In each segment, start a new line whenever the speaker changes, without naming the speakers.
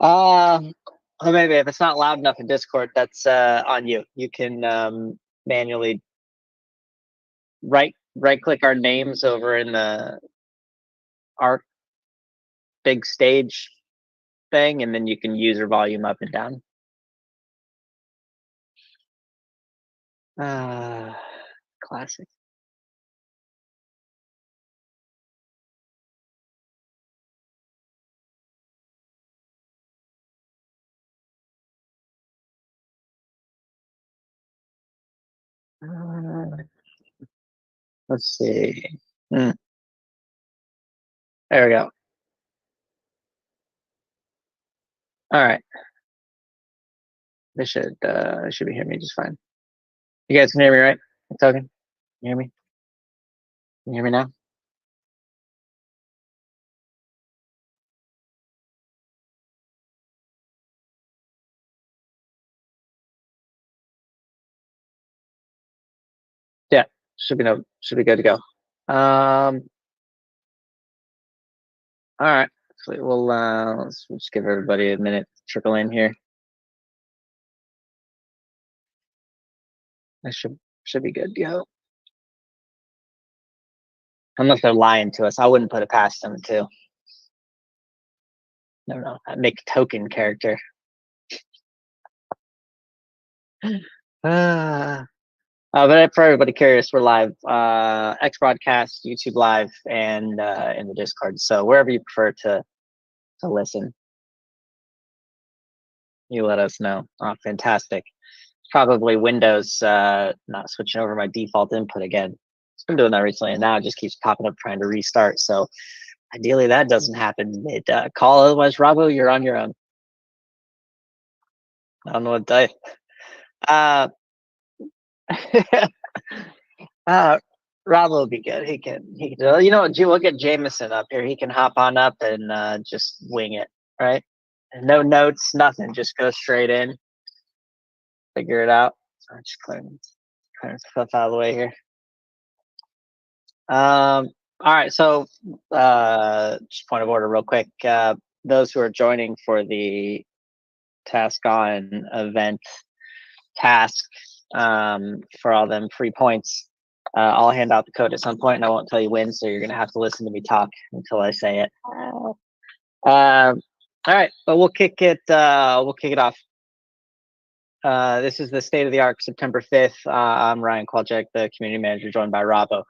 Or maybe if it's not loud enough in Discord, that's on you. You can manually right click our names over in the our big stage thing, and then you can user volume up and down. Classic. Uh, let's see. Hmm, there we go. All right. They should be hearing me just fine. You guys can hear me, right? I'm talking. Can you hear me? Can you hear me now? Yeah, should be good to go. All right. So we'll just give everybody a minute to trickle in here. That should be good to go. Unless they're lying to us, I wouldn't put it past them too. No, that make token character. But for everybody curious, we're live, X broadcast, YouTube live, and in the Discord. So wherever you prefer to listen, you let us know. Oh, fantastic. Probably Windows not switching over my default input again. It's been doing that recently, and now it just keeps popping up trying to restart. So ideally, that doesn't happen mid call. Otherwise, Rabo, you're on your own. I don't know what to tell you. Rob will be good. He can. You know, we'll get Jameson up here. He can hop on up and just wing it, right? And no notes, nothing. Just go straight in, figure it out. So I'm just clearing stuff out of the way here. All right. So, just point of order, real quick. Those who are joining for the Task On event task for all them free points. I'll hand out the code at some point, and I won't tell you when, so you're gonna have to listen to me talk until I say it. All right, but we'll kick it off. This is the state of the arc, September 5th. I'm Ryan Kowalczyk, the community manager, joined by Rabo,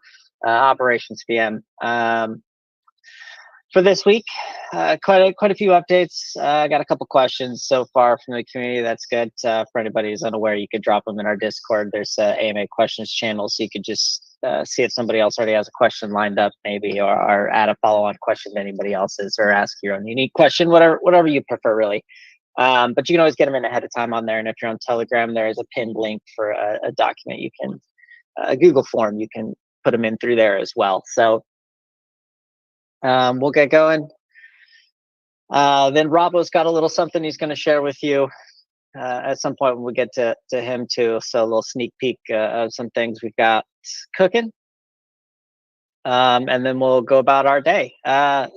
operations PM. For this week, quite a few updates. I got a couple questions so far from the community. That's good. For anybody who's unaware, you could drop them in our Discord. There's a AMA questions channel, so you could just see if somebody else already has a question lined up, maybe, or add a follow-on question to anybody else's, or ask your own unique question, whatever you prefer, really. But you can always get them in ahead of time on there. And if you're on Telegram, there is a pinned link for a document. You can a Google form. You can put them in through there as well. So. We'll get going. Then Robo's got a little something he's going to share with you at some point when we get to him too. So a little sneak peek of some things we've got cooking. And then we'll go about our day.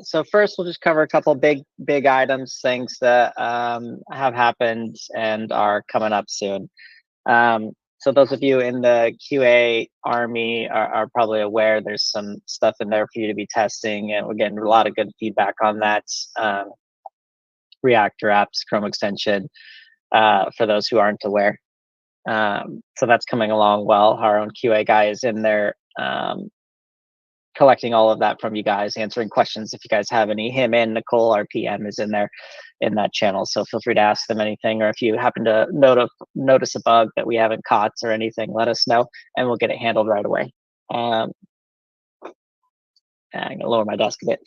So first, we'll just cover a couple big items, things that have happened and are coming up soon. So those of you in the QA army are probably aware there's some stuff in there for you to be testing, and we're getting a lot of good feedback on that. Reactor apps, Chrome extension, for those who aren't aware. So that's coming along well. Our own QA guy is in there collecting all of that from you guys, answering questions if you guys have any. Him and Nicole, our PM, is in there in that channel, so feel free to ask them anything, or if you happen to notice a bug that we haven't caught or anything, let us know and we'll get it handled right away. I'm gonna lower my desk a bit.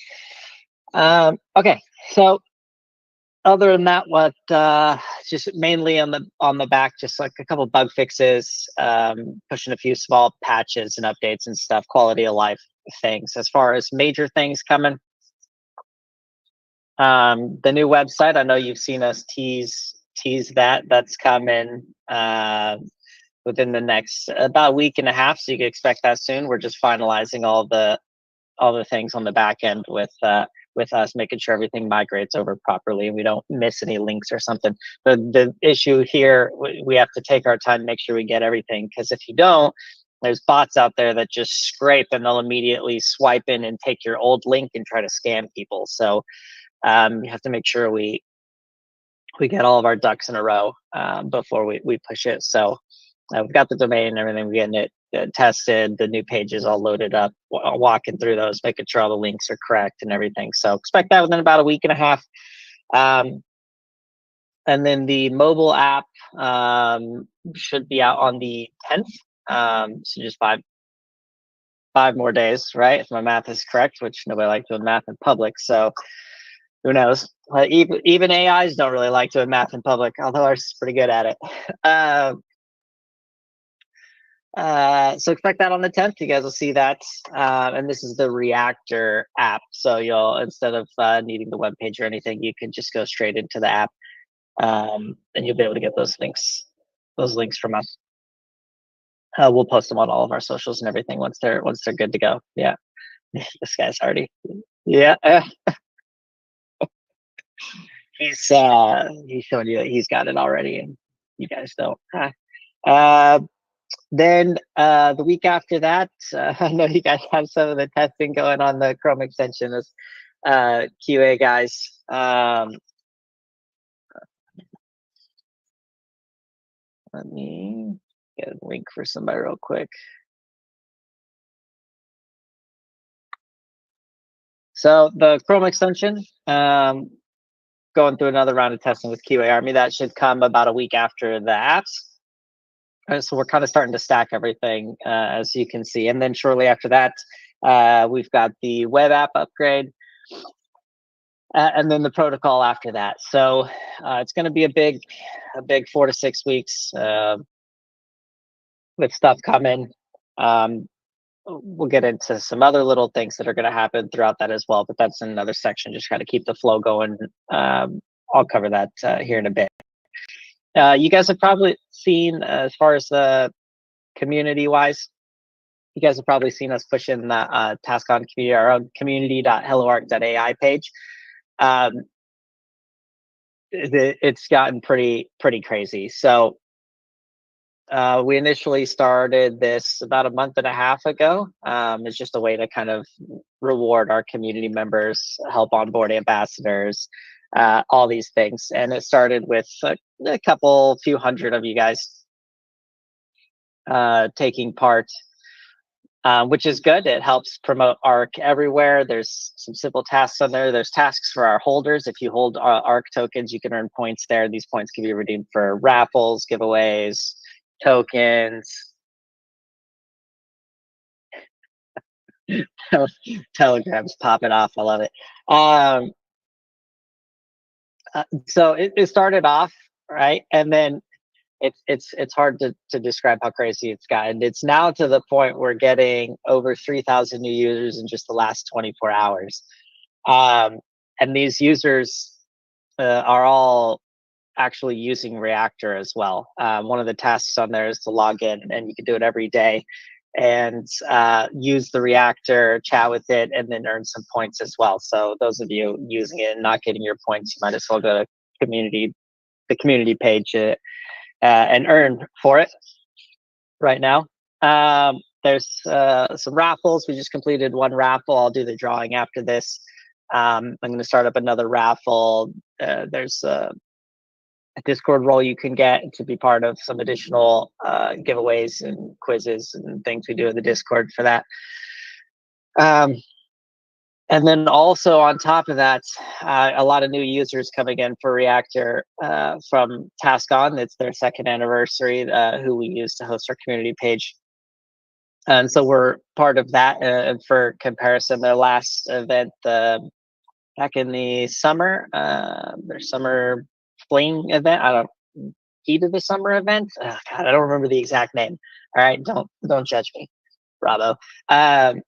Okay, so other than that, what just mainly on the back, just like a couple bug fixes, pushing a few small patches and updates and stuff, quality of life things. As far as major things coming, the new website, I know you've seen us tease that's coming within the next about a week and a half, so you can expect that soon. We're just finalizing all the things on the back end with with us, making sure everything migrates over properly and we don't miss any links or something. The issue here, we have to take our time, make sure we get everything, because if you don't, there's bots out there that just scrape and they'll immediately swipe in and take your old link and try to scam people. So you have to make sure we get all of our ducks in a row before we push it. So we've got the domain and everything. We're getting it tested. The new pages all loaded up, walking through those, making sure all the links are correct and everything. So expect that within about a week and a half. And then the mobile app should be out on the 10th. So just five more days, right? If my math is correct, which nobody likes doing math in public. So who knows? Even AIs don't really like doing math in public, although ours is pretty good at it. So expect that on the 10th. You guys will see that. And this is the Reactor app. So you'll, instead of needing the web page or anything, you can just go straight into the app, and you'll be able to get those links from us. We'll post them on all of our socials and everything once they're good to go. Yeah. This guy's already, yeah. He's showing you that he's got it already and you guys don't. Then the week after that, I know you guys have some of the testing going on the Chrome extension as QA guys. Let me get a link for somebody real quick. So the Chrome extension, going through another round of testing with QA Army. That should come about a week after the apps. So we're kind of starting to stack everything, as you can see. And then shortly after that, we've got the web app upgrade, and then the protocol after that. So it's going to be a big 4 to 6 weeks with stuff coming. We'll get into some other little things that are going to happen throughout that as well, but that's in another section. Just kind of keep the flow going. I'll cover that here in a bit. You guys have probably seen, as far as the community-wise, you guys have probably seen us push in the TaskOn community, our own community.helloarc.ai page. It's gotten pretty crazy. So we initially started this about a month and a half ago. It's just a way to kind of reward our community members, help onboard ambassadors, all these things. And it started with a few hundred of you guys taking part, which is good. It helps promote ARC everywhere. There's some simple tasks on there. There's tasks for our holders. If you hold ARC tokens, you can earn points there. These points can be redeemed for raffles, giveaways, tokens. Telegram's popping off. I love it. So it started off right, and then it's hard to describe how crazy it's gotten. It's now to the point we're getting over 3,000 new users in just the last 24 hours, and these users are all actually using Reactor as well. One of the tasks on there is to log in, and you can do it every day and use the Reactor, chat with it, and then earn some points as well. So those of you using it and not getting your points, you might as well go to the community page and earn for it right now. There's some raffles. We just completed one raffle. I'll do the drawing after this. I'm going to start up another raffle. There's a Discord role you can get to be part of some additional giveaways and quizzes and things we do in the Discord for that. And then also on top of that, a lot of new users coming in for Reactor from TaskOn. It's their second anniversary, who we use to host our community page. And so we're part of that. And for comparison, their last event back in the summer, their summer fling event, heat of the summer event. Oh, God, I don't remember the exact name. All right, don't judge me. Bravo. But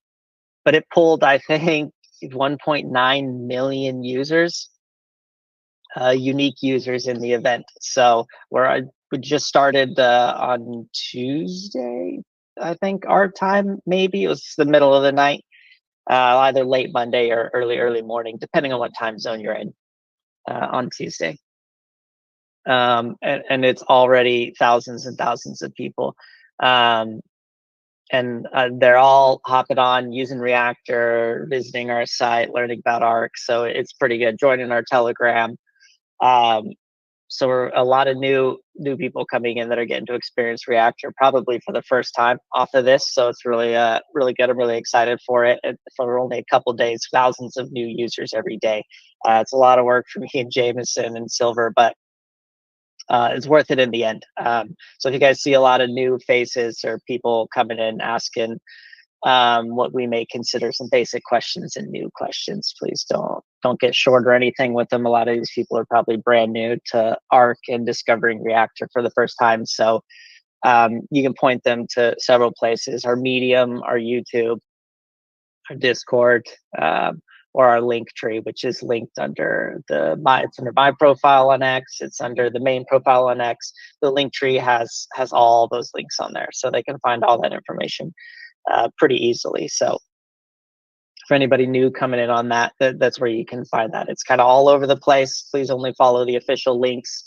it pulled, I think, 1.9 million users, unique users in the event. So we just started on Tuesday, I think, our time, maybe. It was the middle of the night. either late Monday or early morning, depending on what time zone you're in, on Tuesday. And it's already thousands and thousands of people. Um, and they're all hopping on, using Reactor, visiting our site, learning about Arc. So it's pretty good. Joining our Telegram. Um, so we're a lot of new people coming in that are getting to experience Reactor probably for the first time off of this. So it's really good. I'm really excited for it. And for only a couple days, thousands of new users every day. It's a lot of work for me and Jameson and Silver, but it's worth it in the end. So if you guys see a lot of new faces or people coming in asking what we may consider some basic questions and new questions, please don't get short or anything with them. A lot of these people are probably brand new to Arc and discovering Reactor for the first time. So you can point them to several places: our Medium, our YouTube, our Discord, or our link tree, which is linked under it's under my profile on X. It's under the main profile on X. The link tree has all those links on there, so they can find all that information pretty easily. So for anybody new coming in on that's where you can find that. It's kind of all over the place. Please only follow the official links.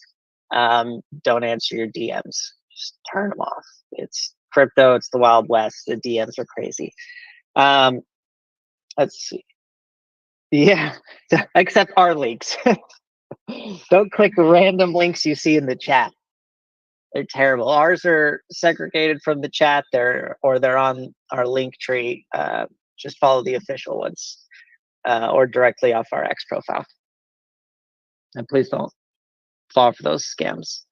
Don't answer your DMs. Just turn them off. It's crypto. It's the Wild West. The DMs are crazy. Let's see. Yeah, except our links. Don't click random links you see in the chat. They're terrible. Ours are segregated from the chat. They're on our link tree. Just follow the official ones, or directly off our X profile. And please don't fall for those scams.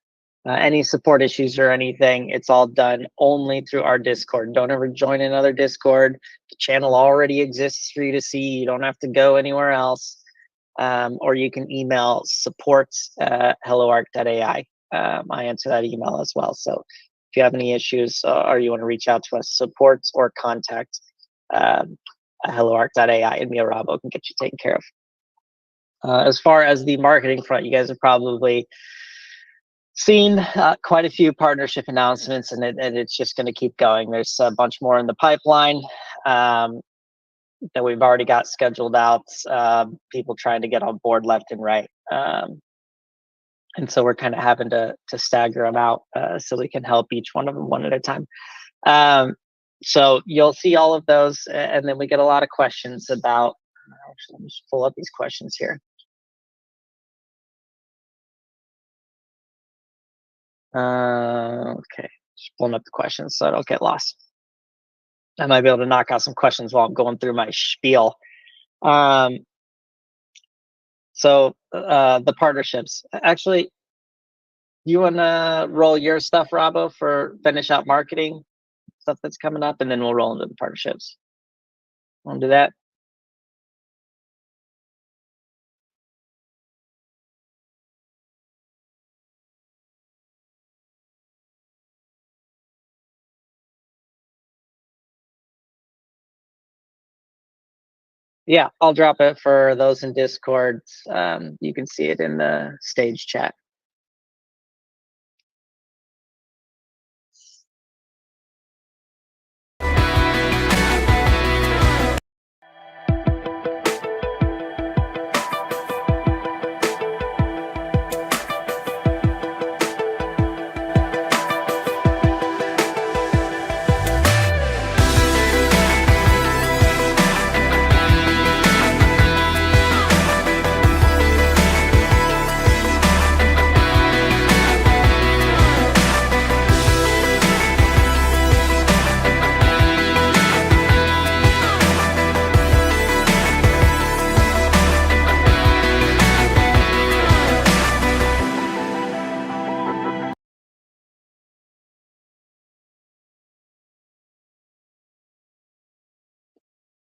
Any support issues or anything, it's all done only through our Discord. Don't ever join another Discord. The channel already exists for you to see. You don't have to go anywhere else. Or you can email supports@helloarc.ai. I answer that email as well. So if you have any issues or you want to reach out to us, supports or contact helloarc.ai, and me or Robo can get you taken care of. As far as the marketing front, you guys have probably seen quite a few partnership announcements, and it's just going to keep going. There's a bunch more in the pipeline that we've already got scheduled out. People trying to get on board left and right, and so we're kind of having to stagger them out so we can help each one of them one at a time. So you'll see all of those, and then we get a lot of questions about. Actually, let me just pull up these questions here. Okay, just pulling up the questions so I don't get lost. I might be able to knock out some questions while I'm going through my spiel. So the partnerships. Actually, you want to roll your stuff, Robbo, for finish out marketing stuff that's coming up, and then we'll roll into the partnerships. Want to do that? Yeah, I'll drop it for those in Discord. You can see it in the stage chat.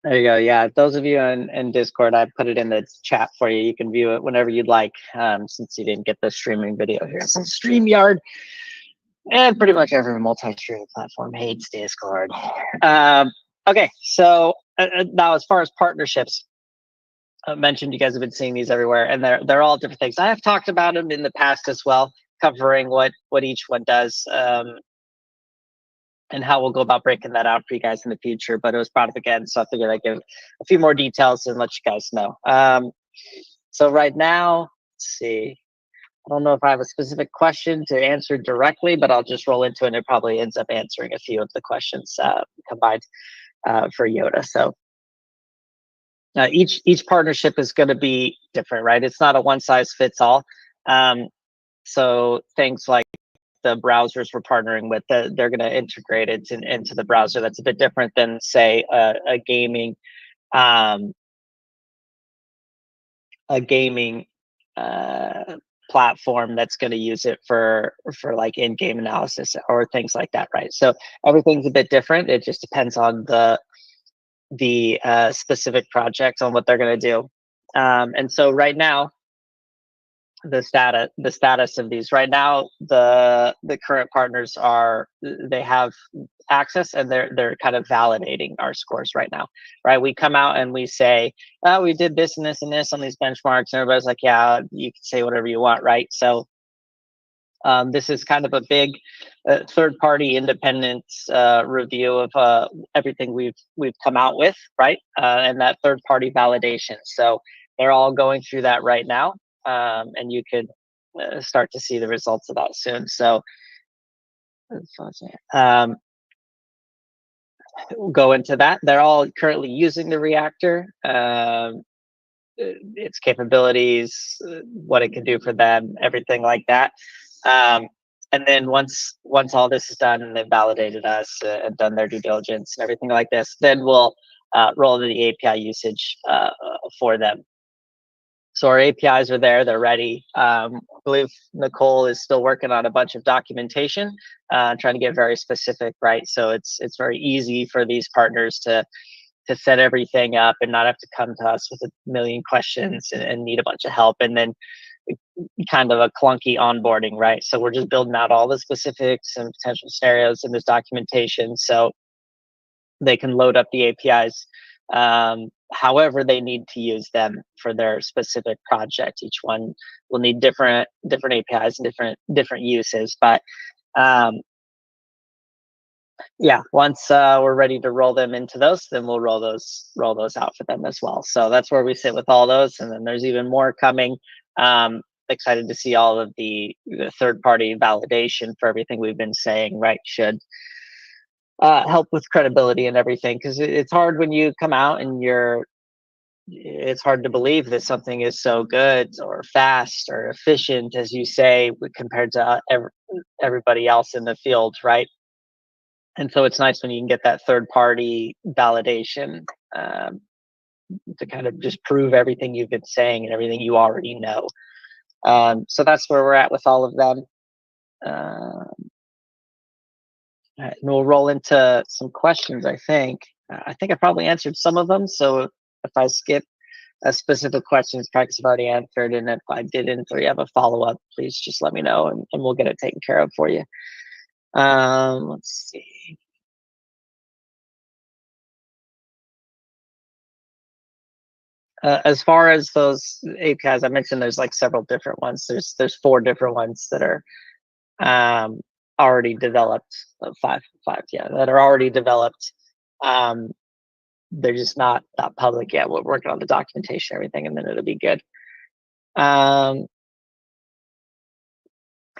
There you go. Yeah, those of you in Discord, I put it in the chat for you. You can view it whenever you'd like, since you didn't get the streaming video here. So StreamYard and pretty much every multi-streaming platform hates Discord. Okay, so now as far as partnerships, I mentioned you guys have been seeing these everywhere, and they're all different things. I have talked about them in the past as well, covering what each one does. and how we'll go about breaking that out for you guys in the future. But it was brought up again, so I figured I'd give a few more details and let you guys know. So right now, let's see. I don't know if I have a specific question to answer directly, but I'll just roll into it, and it probably ends up answering a few of the questions combined for Yoda. So each partnership is going to be different, right? It's not a one size fits all. So things like the browsers we're partnering with, they're going to integrate it into the browser. That's a bit different than, say, a gaming um, a gaming platform that's going to use it for like in-game analysis or things like that, right? So everything's a bit different. It just depends on the specific project, on what they're going to do. And so right now, the status of these right now, the current partners they have access, and they're kind of validating our scores right now, right? We come out and we say, oh, we did this and this and this on these benchmarks, and everybody's like, yeah, you can say whatever you want, right? So this is kind of a big third-party independent review of everything we've come out with, right? And that third-party validation. So they're all going through that right now, and you could start to see the results of that soon. So we'll go into that. They're all currently using the reactor, its capabilities, what it can do for them, everything like that. And then once all this is done and they've validated us and done their due diligence and everything like this, then we'll roll the API usage for them. So our APIs are there; they're ready. I believe Nicole is still working on a bunch of documentation, trying to get very specific, right? So it's very easy for these partners to set everything up and not have to come to us with a million questions and need a bunch of help, and then kind of a clunky onboarding, right? So we're just building out all the specifics and potential scenarios in this documentation, so they can load up the APIs however they need to use them for their specific project. Each one will need different APIs and different uses, but yeah, once we're ready to roll them into those, then we'll roll those out for them as well. So that's where we sit with all those, and then there's even more coming. Excited to see all of the third-party validation for everything we've been saying, right? Should help with credibility and everything, because it's hard when you come out and it's hard to believe that something is so good or fast or efficient, as you say, compared to everybody else in the field, right? And so it's nice when you can get that third party validation to kind of just prove everything you've been saying and everything you already know. So that's where we're at with all of them. And we'll roll into some questions, I think. I think I probably answered some of them. So if I skip a specific question, it's probably because I've already answered. And if I didn't, or you have a follow up, please just let me know, and we'll get it taken care of for you. Let's see. As far as those APIs, I mentioned there's like several different ones. There's 4 different ones that are already developed. Five, yeah, that are already developed. They're just not public yet. We're working on the documentation, everything, and then it'll be good.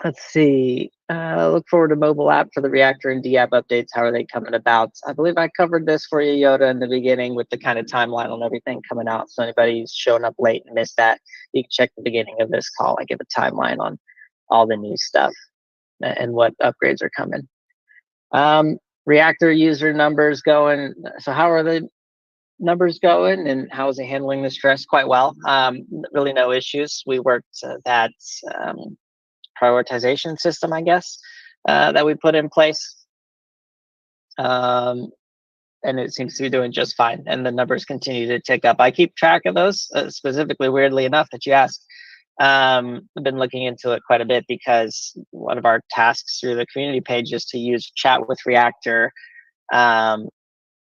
Let's see. Look forward to mobile app for the reactor and DApp updates. How are they coming about? I believe I covered this for you, Yoda, in the beginning with the kind of timeline on everything coming out. So anybody who's showing up late and missed that, you can check the beginning of this call. I give a timeline on all the new stuff and what upgrades are coming. Reactor user numbers going. So how are the numbers going, and how is it handling the stress? Quite well. Really no issues. We worked that prioritization system, I guess, that we put in place. And it seems to be doing just fine. And the numbers continue to tick up. I keep track of those, specifically, weirdly enough, that you asked. I've been looking into it quite a bit, because one of our tasks through the community page is to use chat with Reactor. And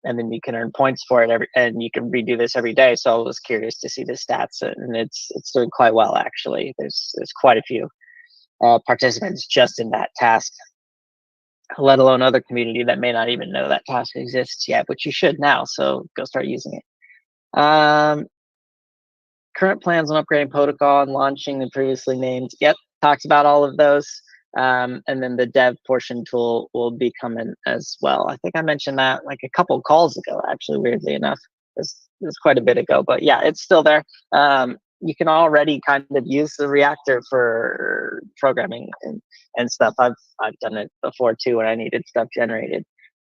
then you can earn points for it and you can redo this every day. So I was curious to see the stats, and it's doing quite well, actually. There's quite a few participants just in that task. let alone other community that may not even know that task exists yet, but you should now. So go start using it. Current plans on upgrading protocol and launching the previously named. Yep, talks about all of those. And then the dev portion tool will be coming as well. I think I mentioned that like a couple calls ago, actually, weirdly enough. It's quite a bit ago, but yeah, it's still there. You can already kind of use the reactor for programming and stuff. I've done it before too when I needed stuff generated.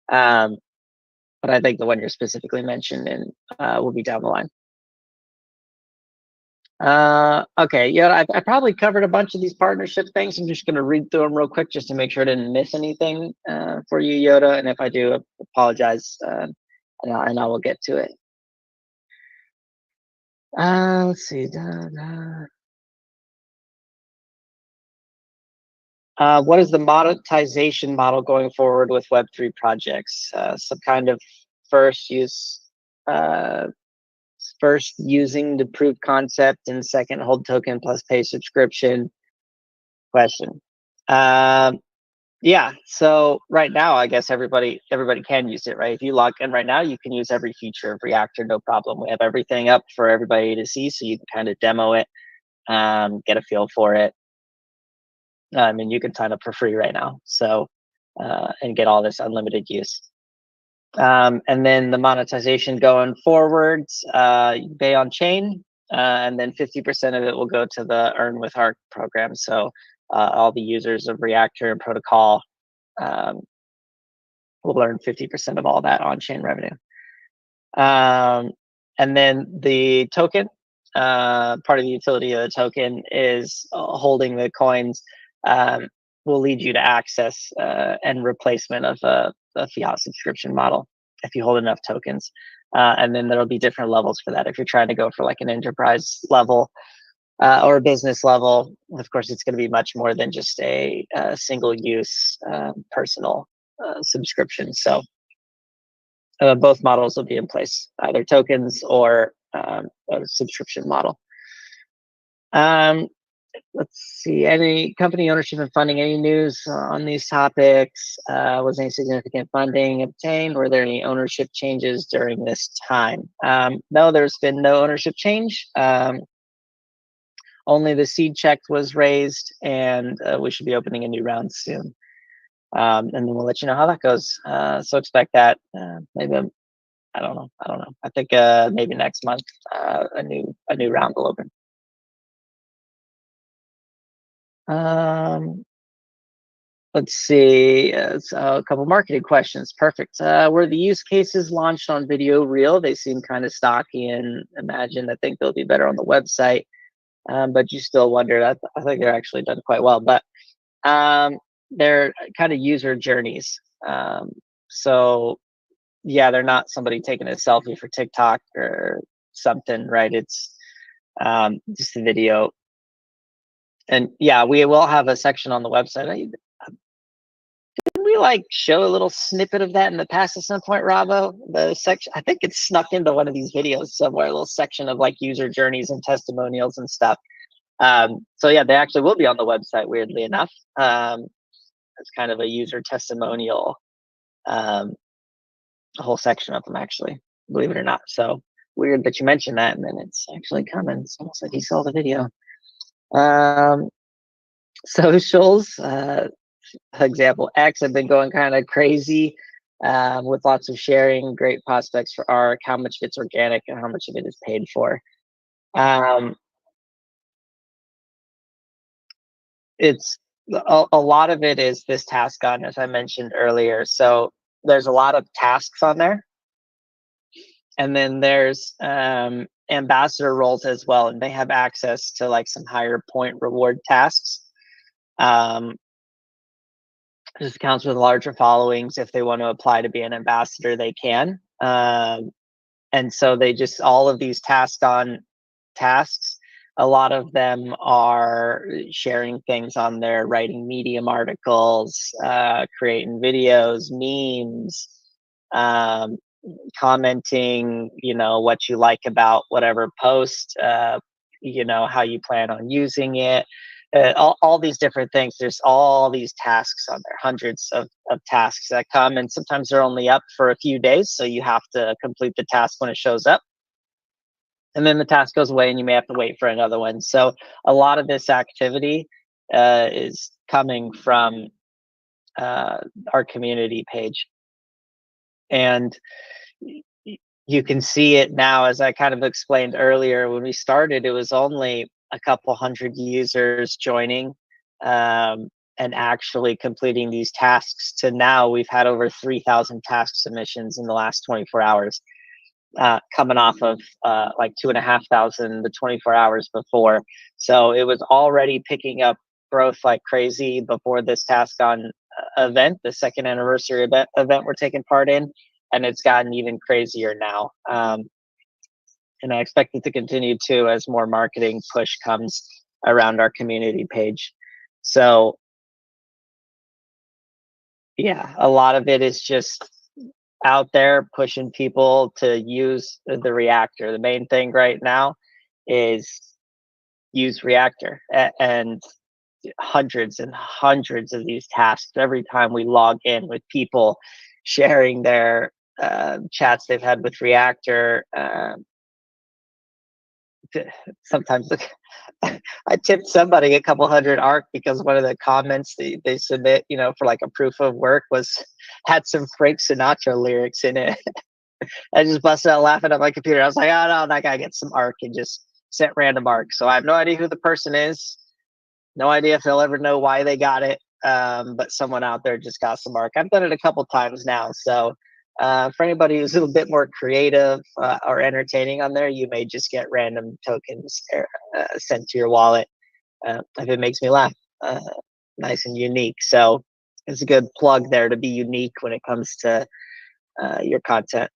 But I think the one you're specifically mentioned will be down the line. Okay, yeah, I probably covered a bunch of these partnership things. I'm just going to read through them real quick just to make sure I didn't miss anything for you, Yoda. And if I do, apologize, and I will get to it. Let's see. What is the monetization model going forward with Web3 projects? Some kind of first use. First using the proof concept, and second hold token plus pay subscription. Question. Yeah, so right now I guess everybody can use it, right? If you log in right now, you can use every feature of Reactor, no problem. We have everything up for everybody to see, so you can kind of demo it, get a feel for it. And you can sign up for free right now, so and get all this unlimited use. And then the monetization going forwards, you pay on chain, and then 50% of it will go to the Earn with Arc program. So all the users of Reactor and Protocol will earn 50% of all that on-chain revenue. And then the token, part of the utility of the token is holding the coins will lead you to access and replacement of a fiat subscription model if you hold enough tokens. And then there'll be different levels for that. If you're trying to go for like an enterprise level or a business level, of course, it's going to be much more than just a single use personal subscription. So both models will be in place, either tokens or a subscription model. Let's see, any company ownership and funding, any news on these topics? Was any significant funding obtained? Were there any ownership changes during this time? No, there's been no ownership change. Only the seed check was raised, and we should be opening a new round soon. And then we'll let you know how that goes. So expect that maybe I don't know. I think maybe next month a new round will open. Let's see. So a couple marketing questions. Perfect. Were the use cases launched on video real? They seem kind of stocky and imagined. I think they'll be better on the website. But you still wondered. I think they're actually done quite well. But they're kind of user journeys. So yeah, they're not somebody taking a selfie for TikTok or something, right? It's just a video. And yeah, we will have a section on the website. Didn't we like show a little snippet of that in the past at some point, Rabo? The section, I think it's snuck into one of these videos somewhere, a little section of like user journeys and testimonials and stuff. So yeah, they actually will be on the website, weirdly enough. It's kind of a user testimonial, a whole section of them, actually, believe it or not. So weird that you mentioned that, and then it's actually coming. It's almost like he saw the video. Socials, example X have been going kind of crazy with lots of sharing, great prospects for ARC, how much of it's organic and how much of it is paid for. It's a lot of it is this task on, as I mentioned earlier. So there's a lot of tasks on there. And then there's ambassador roles as well, and they have access to like some higher point reward tasks. Just accounts with larger followings, if they want to apply to be an ambassador, they can. And so they just, all of these tasks, a lot of them are sharing things on there, writing Medium articles, creating videos, memes, commenting, what you like about whatever post, how you plan on using it. all these different things. There's all these tasks on there, hundreds of tasks that come, and sometimes they're only up for a few days. So you have to complete the task when it shows up, and then the task goes away, and you may have to wait for another one. So a lot of this activity is coming from uh, our community page, and you can see it now. As I kind of explained earlier, when we started, it was only a couple hundred users joining um, and actually completing these tasks, to now we've had over 3,000 task submissions in the last 24 hours, coming off of like 2,500 the 24 hours before. So it was already picking up growth like crazy before this task on event, the second anniversary event we're taking part in, and it's gotten even crazier now. And I expect it to continue to, as more marketing push comes around our community page. So yeah, a lot of it is just out there pushing people to use the reactor. The main thing right now is use reactor, and hundreds and hundreds of these tasks every time we log in, with people sharing their chats they've had with reactor. Sometimes I tipped somebody a couple hundred ARC because one of the comments they submit, for like a proof of work, had some Frank Sinatra lyrics in it. I just busted out laughing at my computer. I was like, oh no, that guy gets some ARC, and just sent random ARC. So I have no idea who the person is, no idea if they'll ever know why they got it. But someone out there just got some ARC. I've done it a couple times now. So for anybody who's a little bit more creative or entertaining on there, you may just get random tokens sent to your wallet if it makes me laugh. Uh, Nice and unique. So it's a good plug there to be unique when it comes to your content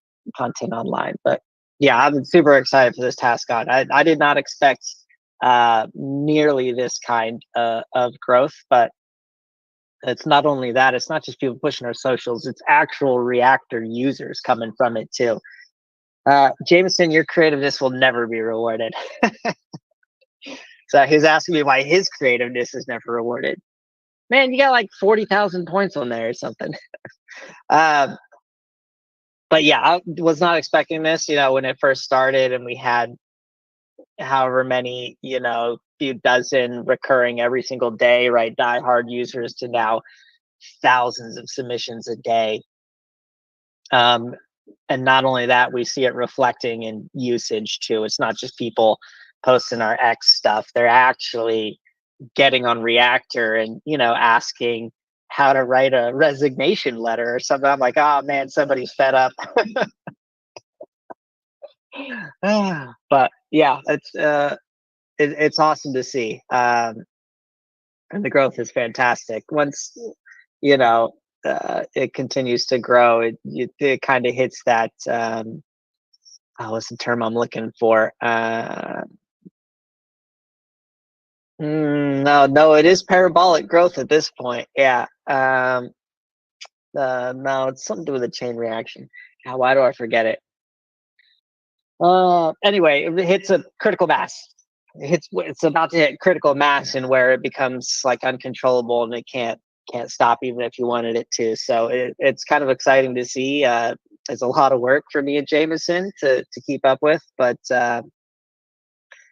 online. But yeah, I'm super excited for this task on. I did not expect nearly this kind of growth, but it's not only that, it's not just people pushing our socials, it's actual reactor users coming from it too. Jameson, your creativeness will never be rewarded. So he's asking me why his creativeness is never rewarded. Man, you got like 40,000 points on there or something. um, but yeah, I was not expecting this, when it first started, and we had however many, few dozen recurring every single day, right? Diehard users, to now thousands of submissions a day. Um, and not only that, we see it reflecting in usage too. It's not just people posting our X stuff; they're actually getting on Reactor and asking how to write a resignation letter or something. I'm like, oh man, somebody's fed up. But yeah, it's awesome to see, and the growth is fantastic. Once you know it continues to grow, it kind of hits that. Oh, what's the term I'm looking for? No, no, it is parabolic growth at this point. Yeah. No, it's something to do with a chain reaction. God, why do I forget it? Anyway, it hits a critical mass. It's about to hit critical mass, and where it becomes like uncontrollable, and it can't stop even if you wanted it to. So it's kind of exciting to see. It's a lot of work for me and Jameson to keep up with, but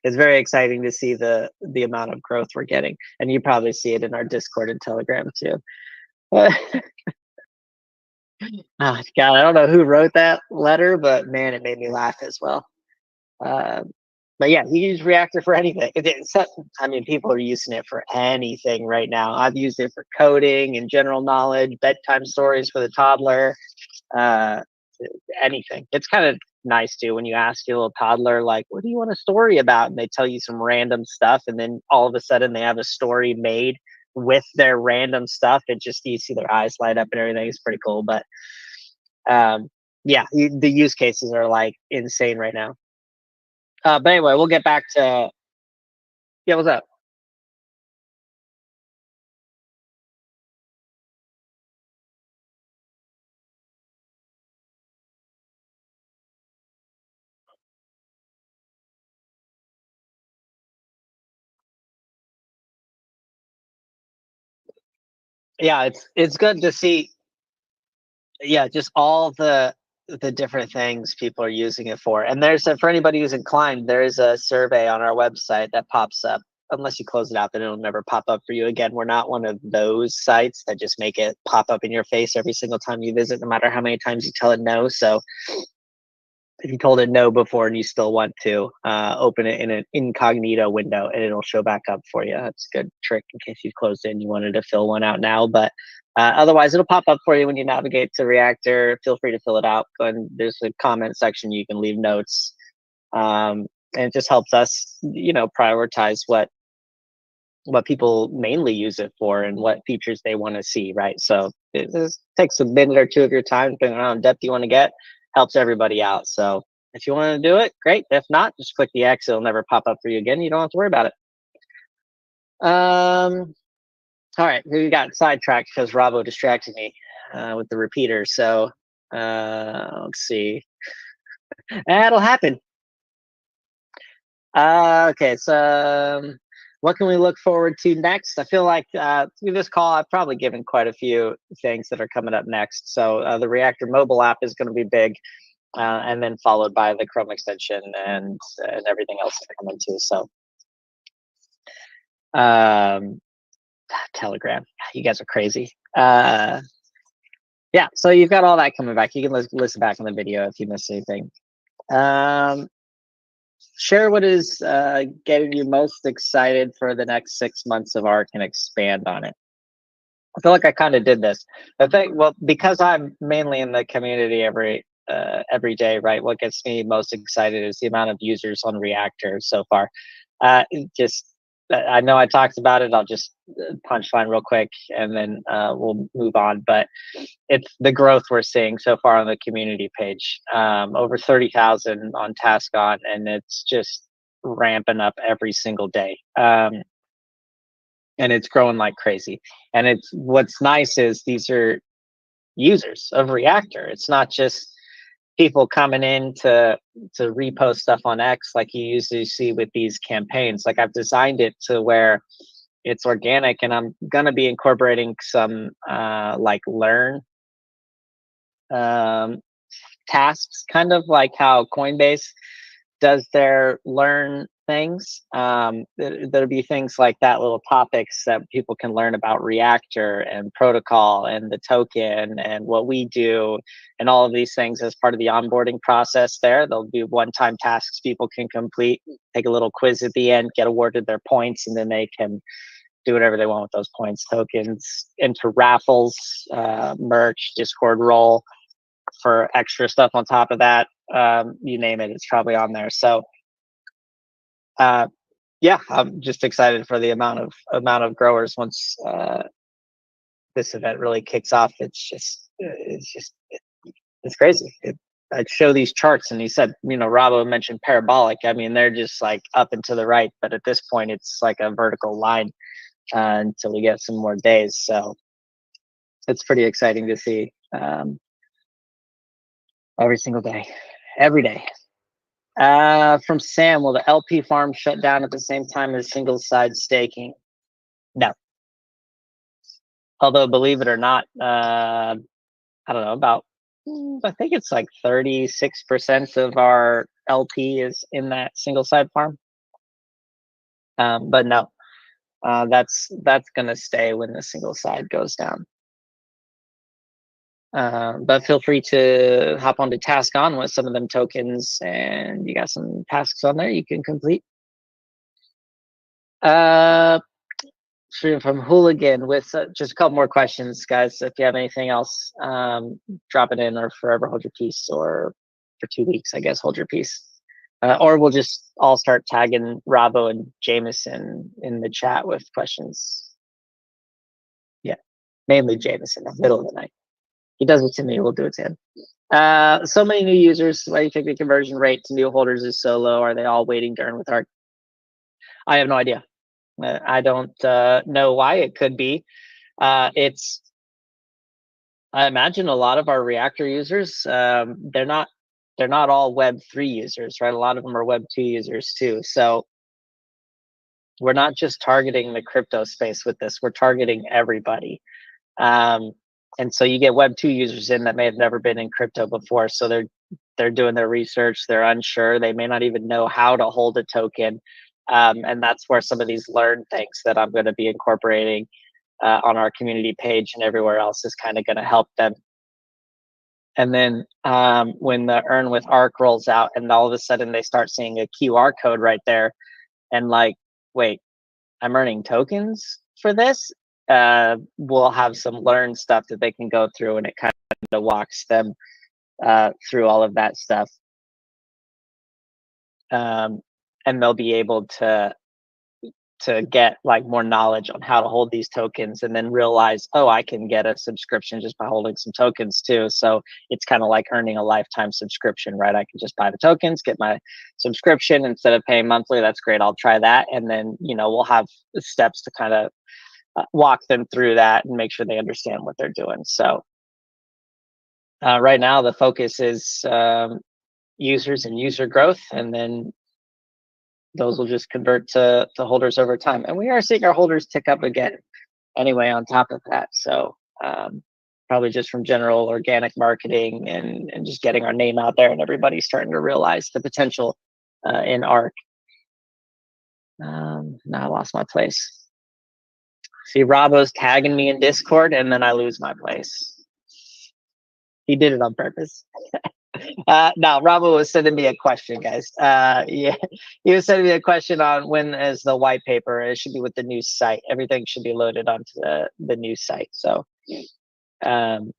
it's very exciting to see the amount of growth we're getting, and you probably see it in our Discord and Telegram too. Oh, God, I don't know who wrote that letter, but man, it made me laugh as well. Um, but yeah, you use Reactor for anything. I mean, people are using it for anything right now. I've used it for coding and general knowledge, bedtime stories for the toddler, uh, anything. It's kind of nice too when you ask your little toddler, like, what do you want a story about? And they tell you some random stuff, and then all of a sudden they have a story made with their random stuff. It just, you see their eyes light up and everything. It's pretty cool. But um, yeah, the use cases are like insane right now. But anyway, we'll get back to, yeah. What's up? Yeah, it's good to see. Yeah, just all the different things people are using it for. And there's a, for anybody who's inclined, there is a survey on our website that pops up. Unless you close it out, then it'll never pop up for you again. We're not one of those sites that just make it pop up in your face every single time you visit, no matter how many times you tell it no. So if you told it no before and you still want to, open it in an incognito window and it'll show back up for you. That's a good trick in case you've closed it and you wanted to fill one out now. But otherwise, it'll pop up for you when you navigate to Reactor. Feel free to fill it out. And there's a comment section you can leave notes. And it just helps us, prioritize what people mainly use it for and what features they want to see, right? So it just takes a minute or two of your time, depending on how in depth you want to get, helps everybody out. So if you want to do it, great. If not, just click the X. It'll never pop up for you again. You don't have to worry about it. All right, we got sidetracked because Rabo distracted me with the repeater. So let's see. That'll happen. Okay, so what can we look forward to next? I feel like through this call, I've probably given quite a few things that are coming up next. So the Reactor mobile app is going to be big, and then followed by the Chrome extension and everything else that's coming too. So um, Telegram, you guys are crazy. Yeah, so you've got all that coming back. You can listen back on the video if you missed anything. Um, Share what is getting you most excited for the next 6 months of ARC and expand on it. I feel like I kind of did this. I think, well, because I'm mainly in the community every day, right? What gets me most excited is the amount of users on Reactor so far. Just, I know I talked about it. I'll just punchline real quick, and then we'll move on. But it's the growth we're seeing so far on the community page. Over 30,000 on TaskOn, and it's just ramping up every single day. And it's growing like crazy. And it's what's nice is these are users of Reactor. It's not just people coming in to repost stuff on X like you usually see with these campaigns. Like I've designed it to where it's organic, and I'm gonna be incorporating some like learn um, tasks, kind of like how Coinbase does their learn things. There'll be things like that, little topics that people can learn about Reactor and protocol and the token and what we do and all of these things as part of the onboarding process there. There'll be one-time tasks people can complete, take a little quiz at the end, get awarded their points, and then they can do whatever they want with those points, tokens, into raffles, merch, Discord role for extra stuff on top of that. You name it, it's probably on there. So uh, yeah, I'm just excited for the amount of growers once this event really kicks off. It's crazy. I show these charts, and he said, Rabo mentioned parabolic. I mean, they're just like up and to the right, but at this point, it's like a vertical line until we get some more days. So it's pretty exciting to see every single day, every day. From Sam, will the LP farm shut down at the same time as single side staking? No. Although, believe it or not, I don't know, about, I think it's like 36% of our LP is in that single side farm. But no, that's going to stay when the single side goes down. But feel free to hop onto TaskOn with some of them tokens, and you got some tasks on there you can complete. From Hooligan with just a couple more questions, guys. If you have anything else, drop it in, or forever hold your peace, or for 2 weeks, I guess, hold your peace. Or we'll just all start tagging Rabo and Jameson in the chat with questions. Yeah, mainly Jameson in the middle of the night. He does it to me, we'll do it to him. So many new users. Why do you think the conversion rate to new holders is so low? Are they all waiting to earn with ARC? I have no idea. I don't know why. It could be. It's, I imagine a lot of our Reactor users, they're not all Web3 users, right? A lot of them are Web2 users too. So we're not just targeting the crypto space with this. We're targeting everybody. And so you get Web 2 users in that may have never been in crypto before. So they're doing their research, they're unsure, they may not even know how to hold a token. And that's where some of these learn things that I'm going to be incorporating on our community page and everywhere else is kind of going to help them. And then when the Earn with ARC rolls out and all of a sudden they start seeing a QR code right there and like, wait, I'm earning tokens for this. We'll have some learn stuff that they can go through, and it kind of walks them through all of that stuff. And they'll be able to get like more knowledge on how to hold these tokens, and then realize, oh, I can get a subscription just by holding some tokens too. So it's kind of like earning a lifetime subscription, right? I can just buy the tokens, get my subscription instead of paying monthly. That's great. I'll try that. And then, we'll have steps to kind of walk them through that and make sure they understand what they're doing. So right now the focus is users and user growth, and then those will just convert to holders over time. And we are seeing our holders tick up again anyway on top of that. So probably just from general organic marketing and just getting our name out there, and everybody's starting to realize the potential in ARC. Now I lost my place. See, Robo's tagging me in Discord, and then I lose my place. He did it on purpose. No, Robo was sending me a question, guys. Yeah, he was sending me a question on when is the white paper. It should be with the new site. Everything should be loaded onto the new site. So I'll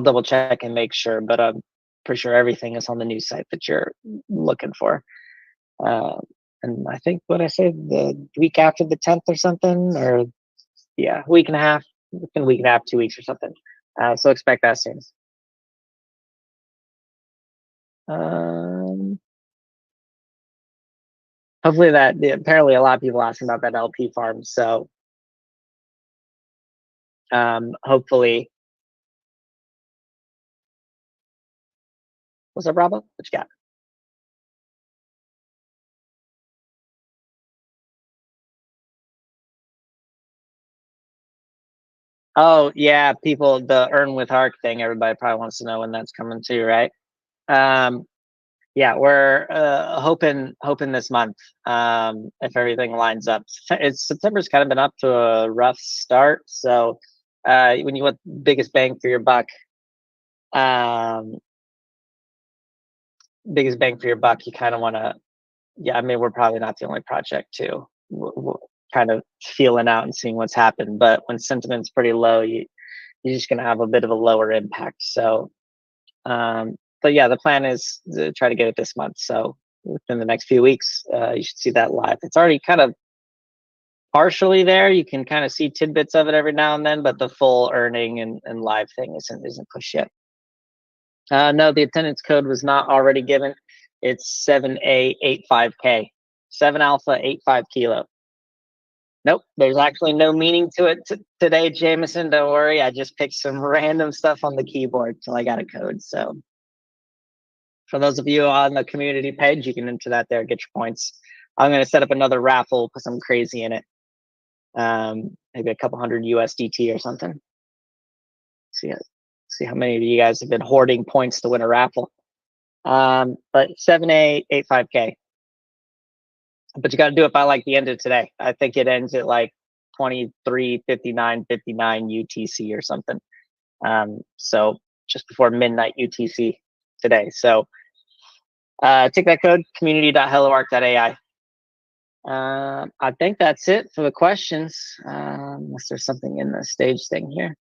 double check and make sure, but I'm pretty sure everything is on the new site that you're looking for. And I think, what I say, the week after the 10th or something, or yeah, week and a half, within a week and a half, 2 weeks or something. So expect that soon. Hopefully that, apparently a lot of people asking about that LP farm. So hopefully, what's up, Robo? What you got? Oh yeah, people, the Earn with ARC thing, everybody probably wants to know when that's coming too, right? Yeah, we're hoping this month, if everything lines up. September's kind of been up to a rough start. So when you want biggest bang for your buck, you kind of want to, yeah, I mean, we're probably not the only project too. We're kind of feeling out and seeing what's happened. But when sentiment's pretty low, you're just going to have a bit of a lower impact. So, but yeah, the plan is to try to get it this month. So within the next few weeks, you should see that live. It's already kind of partially there. You can kind of see tidbits of it every now and then, but the full earning and live thing isn't pushed yet. No, the attendance code was not already given. It's 7A85K, 7 Alpha 85 Kilo. Nope, there's actually no meaning to it today, Jameson. Don't worry, I just picked some random stuff on the keyboard till I got a code. So for those of you on the community page, you can enter that there, get your points. I'm going to set up another raffle, put some crazy in it. Maybe a couple hundred USDT or something. See how many of you guys have been hoarding points to win a raffle. But 7A85K. But you got to do it by like the end of today. I think it ends at like 23:59:59 UTC or something. So just before midnight UTC today. So take that code, community.helloarc.ai. I think that's it for the questions. Unless there's something in the stage thing here.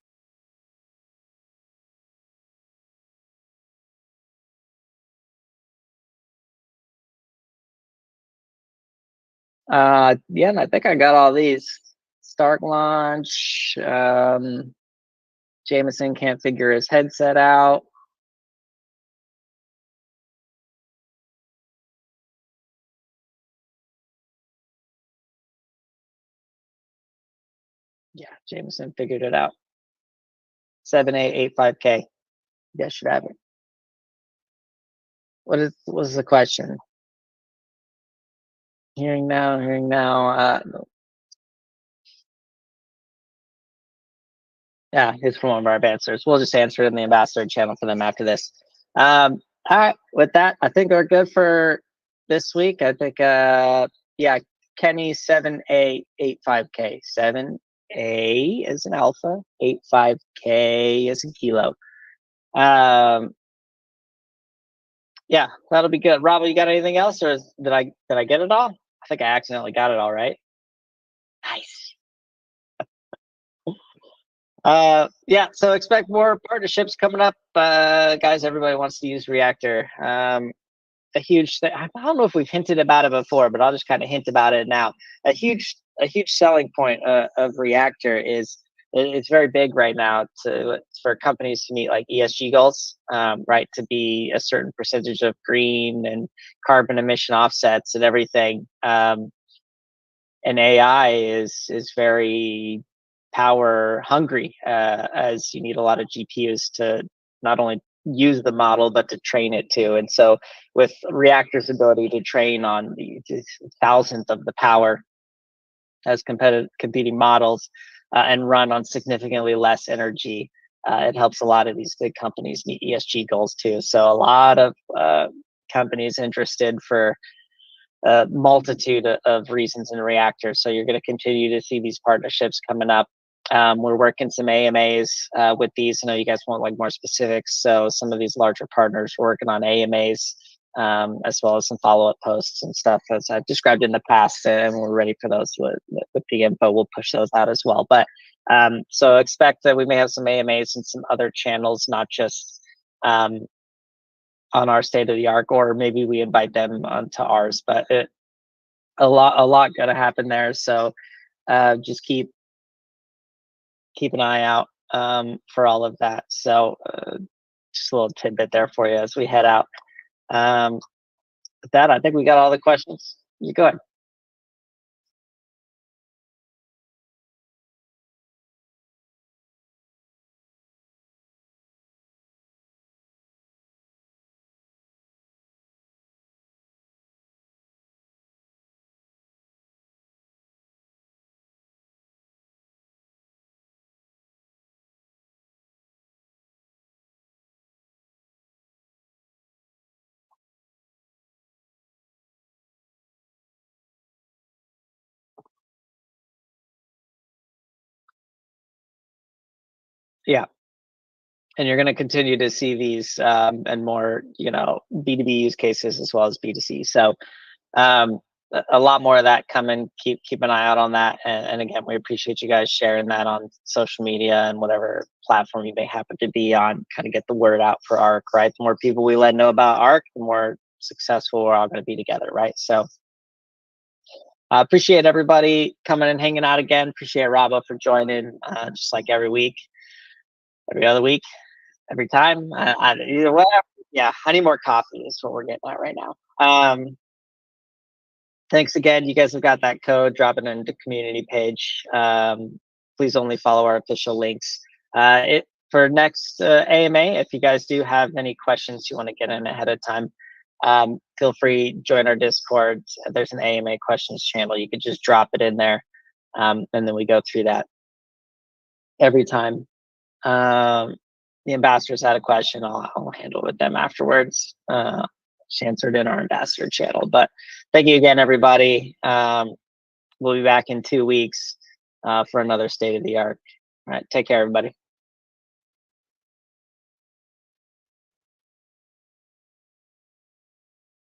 Yeah, and I think I got all these. Start launch. Jameson can't figure his headset out. Yeah, Jameson figured it out. 7A85K. You guys should have it. What was the question? Hearing now. Yeah, he's from one of our ambassadors. We'll just answer it in the ambassador channel for them after this. All right, with that, I think we're good for this week. I think, yeah, Kenny 7A85K. 7A is an alpha, 85K is a kilo. Yeah, that'll be good. Rob, you got anything else, or did I get it all? I think I accidentally got it all right. Nice. Yeah, so expect more partnerships coming up, guys. Everybody wants to use Reactor. A huge thing. I don't know if we've hinted about it before, but I'll just kind of hint about it now. A huge selling point of Reactor is it's very big right now for companies to meet like ESG goals, right? To be a certain percentage of green and carbon emission offsets and everything. And AI is very power hungry, as you need a lot of GPUs to not only use the model but to train it too. And so with Reactor's ability to train on the thousandth of the power as competing models, and run on significantly less energy, it helps a lot of these big companies meet ESG goals too. So a lot of companies interested for a multitude of reasons in Reactor. So you're going to continue to see these partnerships coming up. We're working some AMAs with these. I know you guys want like more specifics. So some of these larger partners are working on AMAs, as well as some follow-up posts and stuff as I've described in the past. And we're ready for those with the info. We'll push those out as well. But so expect that we may have some AMAs and some other channels, not just on our state of the art, or maybe we invite them onto ours. But a lot gonna happen there. So just keep an eye out for all of that. So just a little tidbit there for you as we head out. With that, I think we got all the questions. You go ahead. Yeah, and you're going to continue to see these and more, B2B use cases as well as B2C. So um, a lot more of that coming. Keep an eye out on that. And again, we appreciate you guys sharing that on social media and whatever platform you may happen to be on. Kind of get the word out for ARC, right? The more people we let know about ARC, the more successful we're all going to be together, right? So I appreciate everybody coming and hanging out again. Appreciate Rabo for joining, just like every week, every other week, every time. Whatever. Yeah, I need more coffee is what we're getting at right now. Thanks again. You guys have got that code. Drop it into the community page. Please only follow our official links. For next AMA, if you guys do have any questions you want to get in ahead of time, feel free join our Discord. There's an AMA questions channel. You could just drop it in there, and then we go through that every time. The ambassadors had a question. I'll handle it with them afterwards. She answered in our ambassador channel. But thank you again, everybody. We'll be back in 2 weeks for another state of the art. All right, take care, everybody.